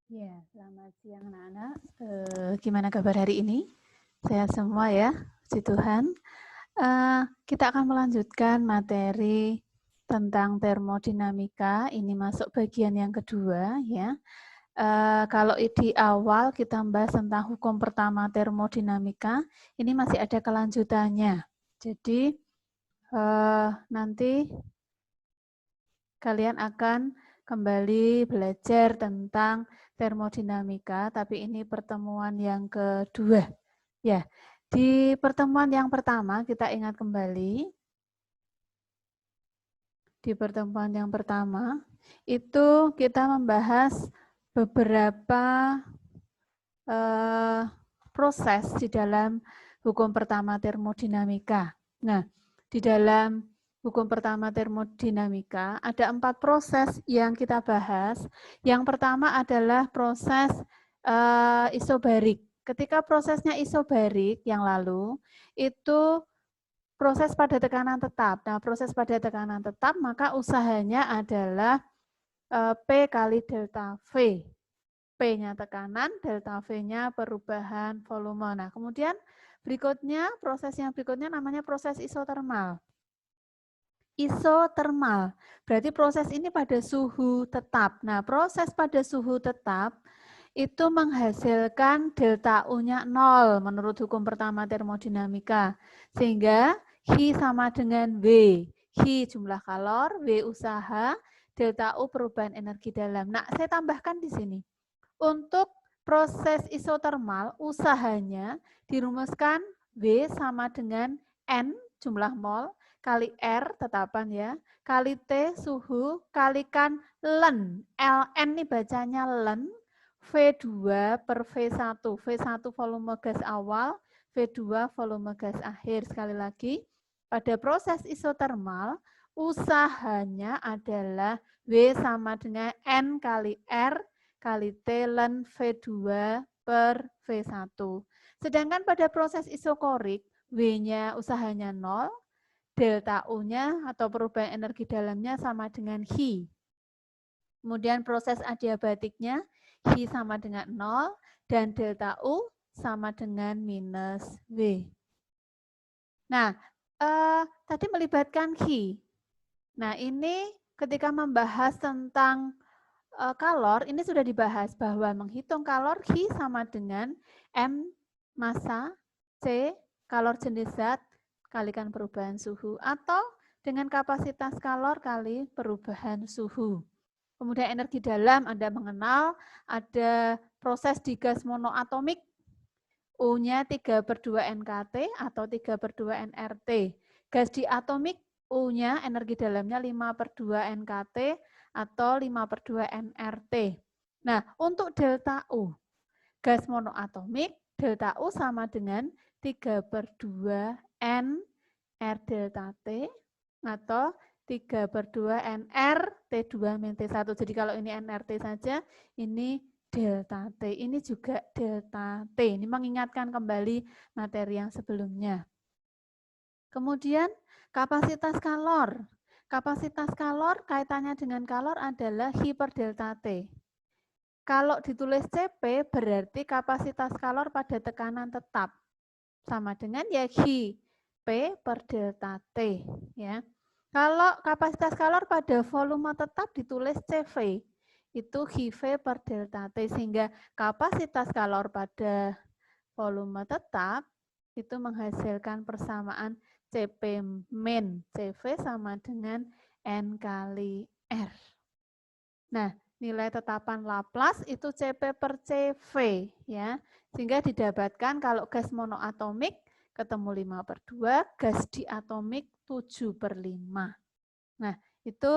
Ya, selamat siang anak-anak. Gimana kabar hari ini? Sehat semua ya, puji Tuhan. Kita akan melanjutkan materi tentang termodinamika. Ini masuk bagian yang kedua ya. Kalau di awal kita membahas tentang hukum pertama termodinamika, ini masih ada kelanjutannya. Jadi nanti kalian akan kembali belajar tentang termodinamika, tapi ini pertemuan yang kedua. Ya, di pertemuan yang pertama kita ingat kembali, di pertemuan yang pertama itu kita membahas beberapa proses di dalam hukum pertama termodinamika. Nah, di dalam hukum pertama termodinamika ada 4 proses yang kita bahas. Yang pertama adalah proses isobarik. Ketika prosesnya isobarik yang lalu, itu proses pada tekanan tetap. Nah, proses pada tekanan tetap, maka usahanya adalah P kali delta V. P-nya tekanan, delta V-nya perubahan volume. Nah, kemudian berikutnya, proses yang berikutnya namanya proses isotermal. Isotermal, berarti proses ini pada suhu tetap. Nah, proses pada suhu tetap itu menghasilkan delta U-nya 0 menurut hukum pertama termodinamika. Sehingga H sama dengan V. H jumlah kalor, V usaha, delta U perubahan energi dalam. Nah, saya tambahkan di sini. Untuk proses isotermal, usahanya dirumuskan V sama dengan N jumlah mol, kali R tetapan ya, kali T suhu, kalikan Ln. Ln ini bacanya Ln, V2 per V1. V1 volume gas awal, V2 volume gas akhir. Sekali lagi, pada proses isotermal, usahanya adalah V sama dengan N kali R kali T ln V2 per V1. Sedangkan pada proses isokorik, V-nya usahanya 0, delta U-nya atau perubahan energi dalamnya sama dengan H. Kemudian proses adiabatiknya, H sama dengan 0, dan delta U sama dengan minus V. Nah, tadi melibatkan H. Nah, ini ketika membahas tentang kalor, ini sudah dibahas bahwa menghitung kalor Q sama dengan M massa, C kalor jenis zat, kalikan perubahan suhu, atau dengan kapasitas kalor kali perubahan suhu. Kemudian energi dalam Anda mengenal, ada proses di gas monoatomik, U-nya 3/2 NKT atau 3/2 nRT. Gas diatomik, U-nya energi dalamnya 5/2 NKT atau 5/2 nRT. Nah, untuk delta U, gas monoatomik, delta U sama dengan 3/2 N R delta T atau 3/2 NR T2-T1. Jadi kalau ini nRT saja, ini delta T. Ini juga delta T. Ini mengingatkan kembali materi yang sebelumnya. Kemudian kapasitas kalor. Kapasitas kalor kaitannya dengan kalor adalah H per delta T. Kalau ditulis CP berarti kapasitas kalor pada tekanan tetap. Sama dengan ya H P per delta T. Ya. Kalau kapasitas kalor pada volume tetap ditulis CV. Itu HIV per delta T. Sehingga kapasitas kalor pada volume tetap itu menghasilkan persamaan CP min CV sama dengan N kali R. Nah, nilai tetapan Laplace itu CP per CV ya. Sehingga didapatkan kalau gas monoatomik ketemu 5/2, gas diatomik 7/5. Nah, itu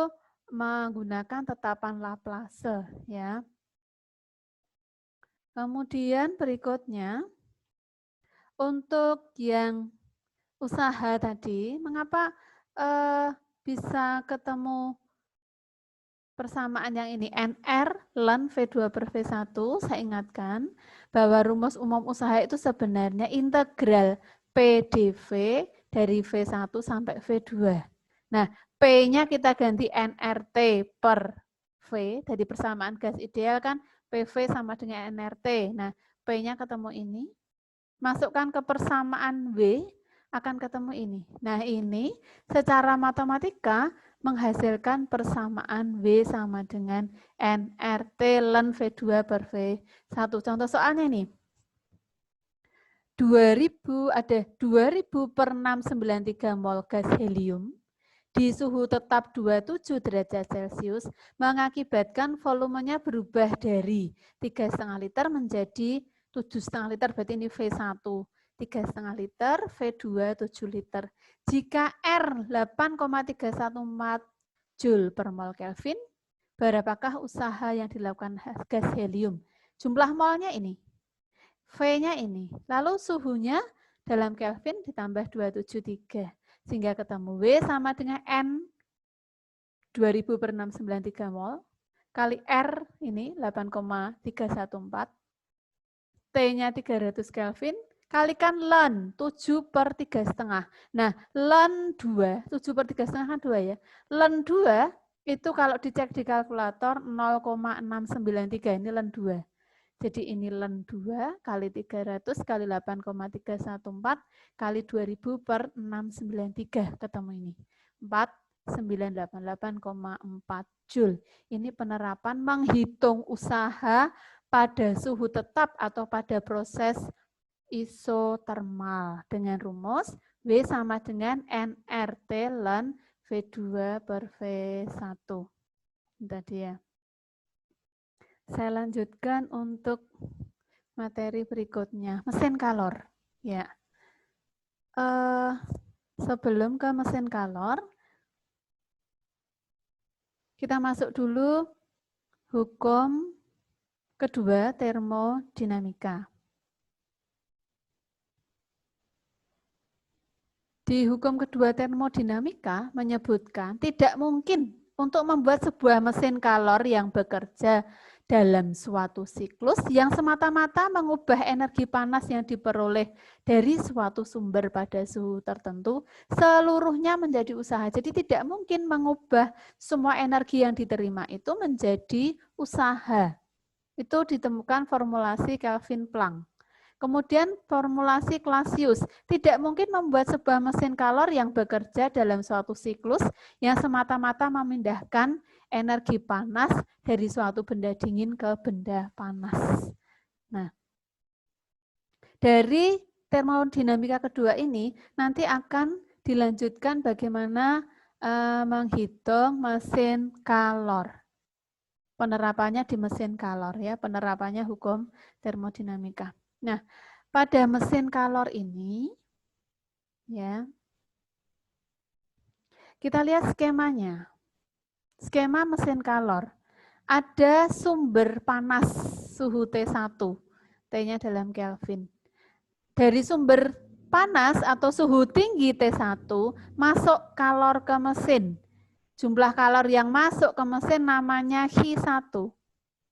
menggunakan tetapan Laplace ya. Kemudian berikutnya untuk yang usaha tadi, mengapa bisa ketemu persamaan yang ini? NR ln V2 per V1, saya ingatkan bahwa rumus umum usaha itu sebenarnya integral PdV dari V1 sampai V2. Nah, P-nya kita ganti nRT per V, dari persamaan gas ideal kan PV sama dengan nRT. Nah, P-nya ketemu ini. Masukkan ke persamaan W, akan ketemu ini. Nah, ini secara matematika menghasilkan persamaan W sama dengan nRT ln V2 per V1. Contoh soalnya nih. 2000 ada 2000 per 693 mol gas helium di suhu tetap 27 derajat Celcius mengakibatkan volumenya berubah dari 3,5 liter menjadi 7,5 liter, berarti ini V1. 3,5 liter, V2 7 liter. Jika R 8,314 Joule per mol Kelvin, berapakah usaha yang dilakukan gas helium? Jumlah molnya ini. V-nya ini. Lalu suhunya dalam Kelvin ditambah 273. Sehingga ketemu W sama dengan N 2000 per 693 mol kali R ini 8,314. T-nya 300 Kelvin kalikan ln 7 per 3,5. Nah, ln 2, 7 per 3,5 kan 2 ya. Ln 2 itu kalau dicek di kalkulator 0,693, ini ln 2. Jadi ini ln 2 kali 300 kali 8,314 kali 2000 per 693 ketemu ini. 4988,4 Joule. Ini penerapan menghitung usaha pada suhu tetap atau pada proses isotermal dengan rumus W sama dengan nRT ln V2 per V1. Tadi ya. Saya lanjutkan untuk materi berikutnya, mesin kalor. Ya. Sebelum ke mesin kalor, kita masuk dulu hukum kedua termodinamika. Di hukum kedua termodinamika menyebutkan tidak mungkin untuk membuat sebuah mesin kalor yang bekerja dalam suatu siklus yang semata-mata mengubah energi panas yang diperoleh dari suatu sumber pada suhu tertentu seluruhnya menjadi usaha. Jadi tidak mungkin mengubah semua energi yang diterima itu menjadi usaha. Itu ditemukan formulasi Kelvin Planck. Kemudian formulasi Clausius, tidak mungkin membuat sebuah mesin kalor yang bekerja dalam suatu siklus yang semata-mata memindahkan energi panas dari suatu benda dingin ke benda panas. Nah, dari termodinamika kedua ini nanti akan dilanjutkan bagaimana menghitung mesin kalor. Penerapannya di mesin kalor ya, penerapannya hukum termodinamika. Nah, pada mesin kalor ini, ya, kita lihat skemanya. Skema mesin kalor. Ada sumber panas suhu T1, T-nya dalam Kelvin. Dari sumber panas atau suhu tinggi T1, masuk kalor ke mesin. Jumlah kalor yang masuk ke mesin namanya Q1.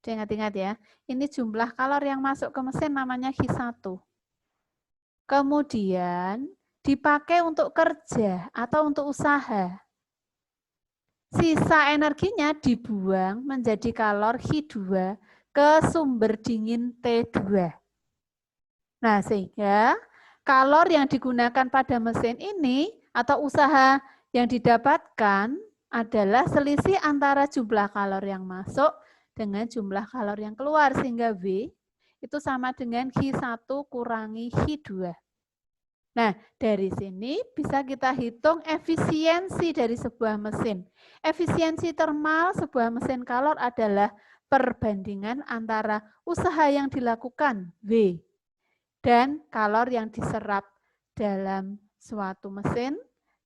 Ingat-ingat ya, ini jumlah kalor yang masuk ke mesin namanya Q1. Kemudian dipakai untuk kerja atau untuk usaha. Sisa energinya dibuang menjadi kalor Q2 ke sumber dingin T2. Nah, sehingga kalor yang digunakan pada mesin ini atau usaha yang didapatkan adalah selisih antara jumlah kalor yang masuk dengan jumlah kalor yang keluar, sehingga W itu sama dengan Q1 kurangi Q2. Nah, dari sini bisa kita hitung efisiensi dari sebuah mesin. Efisiensi termal sebuah mesin kalor adalah perbandingan antara usaha yang dilakukan W dan kalor yang diserap dalam suatu mesin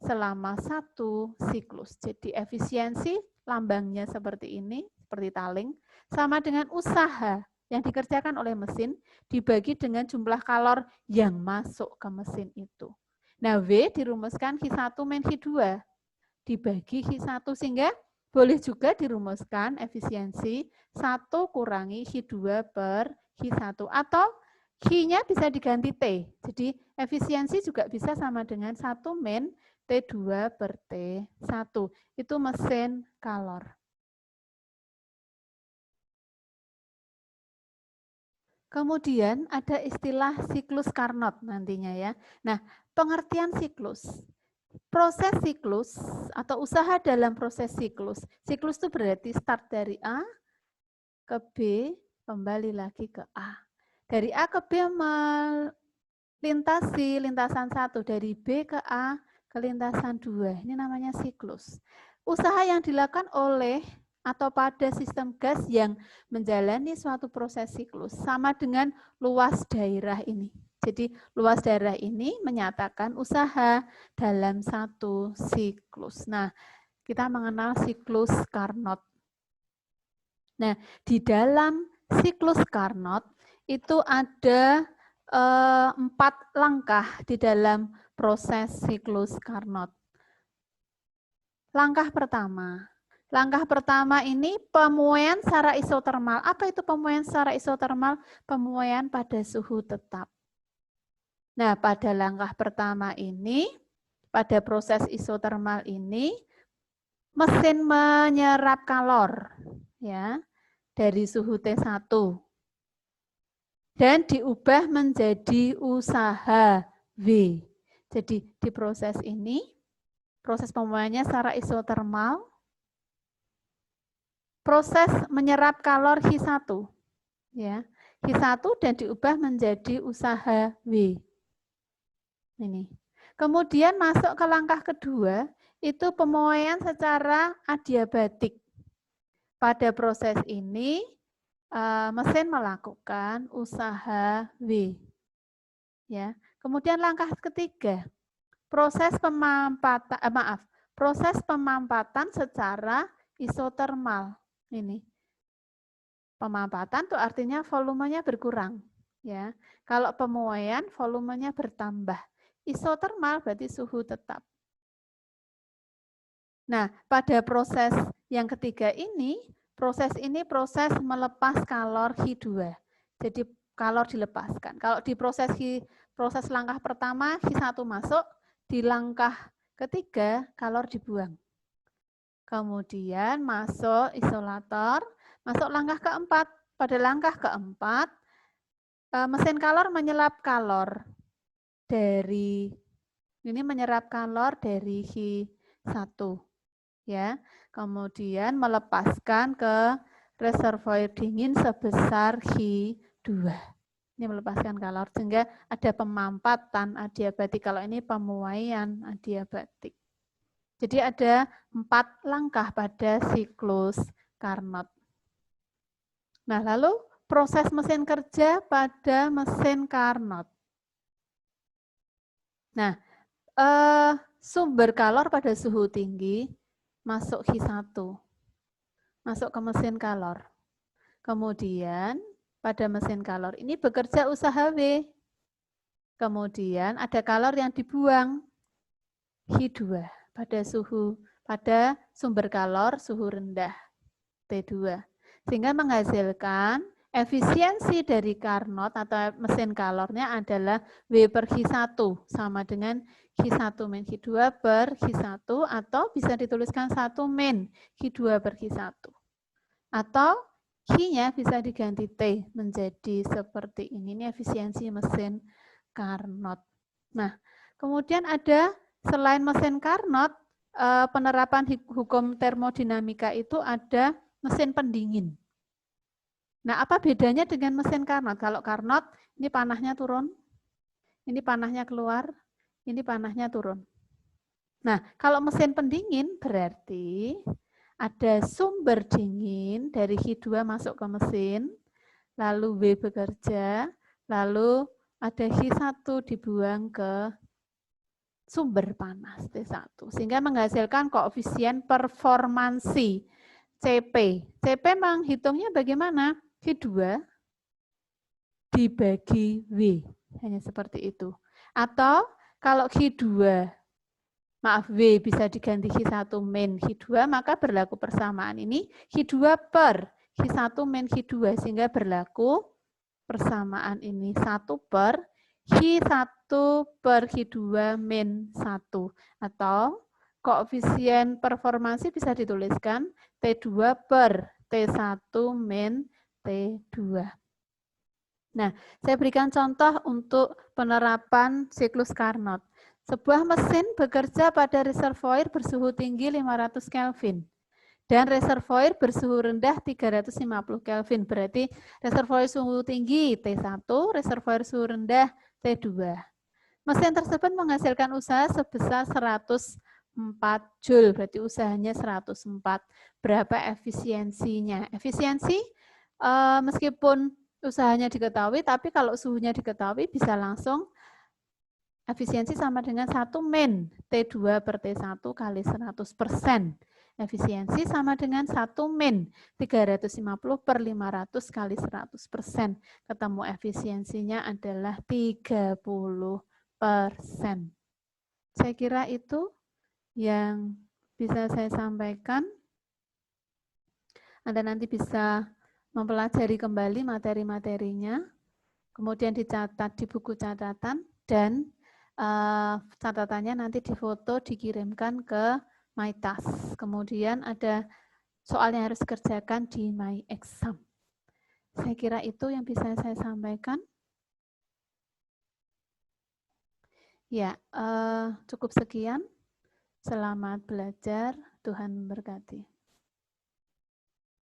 selama satu siklus. Jadi efisiensi lambangnya seperti ini, seperti taling, sama dengan usaha yang dikerjakan oleh mesin dibagi dengan jumlah kalor yang masuk ke mesin itu. Nah, W dirumuskan Q1 min Q2 dibagi Q1, sehingga boleh juga dirumuskan efisiensi 1 kurangi Q2 per Q1 atau Q-nya bisa diganti T. Jadi efisiensi juga bisa sama dengan 1 min T2 per T1. Itu mesin kalor. Kemudian ada istilah siklus Carnot nantinya ya. Nah, pengertian siklus. Proses siklus atau usaha dalam proses siklus. Siklus itu berarti start dari A ke B, kembali lagi ke A. Dari A ke B melintasi lintasan 1, dari B ke A ke lintasan 2. Ini namanya siklus. Usaha yang dilakukan oleh atau pada sistem gas yang menjalani suatu proses siklus sama dengan luas daerah ini. Jadi luas daerah ini menyatakan usaha dalam satu siklus. Nah, kita mengenal siklus Carnot. Nah, di dalam siklus Carnot itu ada 4 langkah di dalam proses siklus Carnot. Langkah pertama ini pemuaian secara isotermal. Apa itu pemuaian secara isotermal? Pemuaian pada suhu tetap. Nah, pada langkah pertama ini, pada proses isotermal ini, mesin menyerap kalor ya dari suhu T1 dan diubah menjadi usaha V. Jadi di proses ini, proses pemuaiannya secara isotermal, proses menyerap kalor H1 ya. H1 dan diubah menjadi usaha W. Ini. Kemudian masuk ke langkah kedua, itu pemuaian secara adiabatik. Pada proses ini mesin melakukan usaha W. Ya. Kemudian langkah ketiga, proses pemampatan secara isotermal. Ini. Pemampatan itu artinya volumenya berkurang, ya. Kalau pemuaian volumenya bertambah. Isotermal berarti suhu tetap. Nah, pada proses yang ketiga ini proses melepas kalor H2. Jadi kalor dilepaskan. Kalau di proses langkah pertama H1 masuk, di langkah ketiga kalor dibuang. Kemudian masuk isolator, masuk langkah keempat. Pada langkah keempat, mesin kalor menyerap kalor dari H1 ya. Kemudian melepaskan ke reservoir dingin sebesar H2. Ini melepaskan kalor sehingga ada pemampatan adiabatik. Kalau ini pemuaian adiabatik. Jadi ada 4 langkah pada siklus Carnot. Nah, lalu proses mesin kerja pada mesin Carnot. Nah, sumber kalor pada suhu tinggi masuk H1. Masuk ke mesin kalor. Kemudian pada mesin kalor ini bekerja usaha W. Kemudian ada kalor yang dibuang H2 pada sumber kalor suhu rendah T2. Sehingga menghasilkan efisiensi dari Carnot atau mesin kalornya adalah W per H1 sama dengan H1 min H2 per H1 atau bisa dituliskan 1 min H2 per H1. Atau H-nya bisa diganti T menjadi seperti ini. Ini efisiensi mesin Carnot. Nah, kemudian ada selain mesin Carnot, penerapan hukum termodinamika itu ada mesin pendingin. Nah, apa bedanya dengan mesin Carnot? Kalau Carnot, ini panahnya turun, ini panahnya keluar, ini panahnya turun. Nah, kalau mesin pendingin berarti ada sumber dingin dari H2 masuk ke mesin, lalu W bekerja, lalu ada H1 dibuang ke sumber panas T1. Sehingga menghasilkan koefisien performansi CP. CP menghitungnya bagaimana? H2 dibagi W. Hanya seperti itu. Atau kalau W bisa diganti H1 min H2, maka berlaku persamaan ini H2 per H1 min H2, sehingga berlaku persamaan ini 1 per H1 per H2 min 1. Atau koefisien performansi bisa dituliskan T2 per T1 min T2. Nah, saya berikan contoh untuk penerapan siklus Carnot. Sebuah mesin bekerja pada reservoir bersuhu tinggi 500 Kelvin dan reservoir bersuhu rendah 350 Kelvin. Berarti reservoir suhu tinggi T1, reservoir suhu rendah T2. Mesin tersebut menghasilkan usaha sebesar 104 Joule, berarti usahanya 104. Berapa efisiensinya? Efisiensi meskipun usahanya diketahui, tapi kalau suhunya diketahui bisa langsung efisiensi sama dengan 1 min T2 per T1 kali 100%. Efisiensi sama dengan 1 min 350 per 500 kali 100%. Ketemu efisiensinya adalah 30%. Saya kira itu yang bisa saya sampaikan. Anda nanti bisa mempelajari kembali materi-materinya, kemudian dicatat di buku catatan, dan catatannya nanti difoto, dikirimkan ke MyTask. Kemudian ada soal yang harus dikerjakan di MyExam. Saya kira itu yang bisa saya sampaikan. Ya, cukup sekian. Selamat belajar. Tuhan memberkati.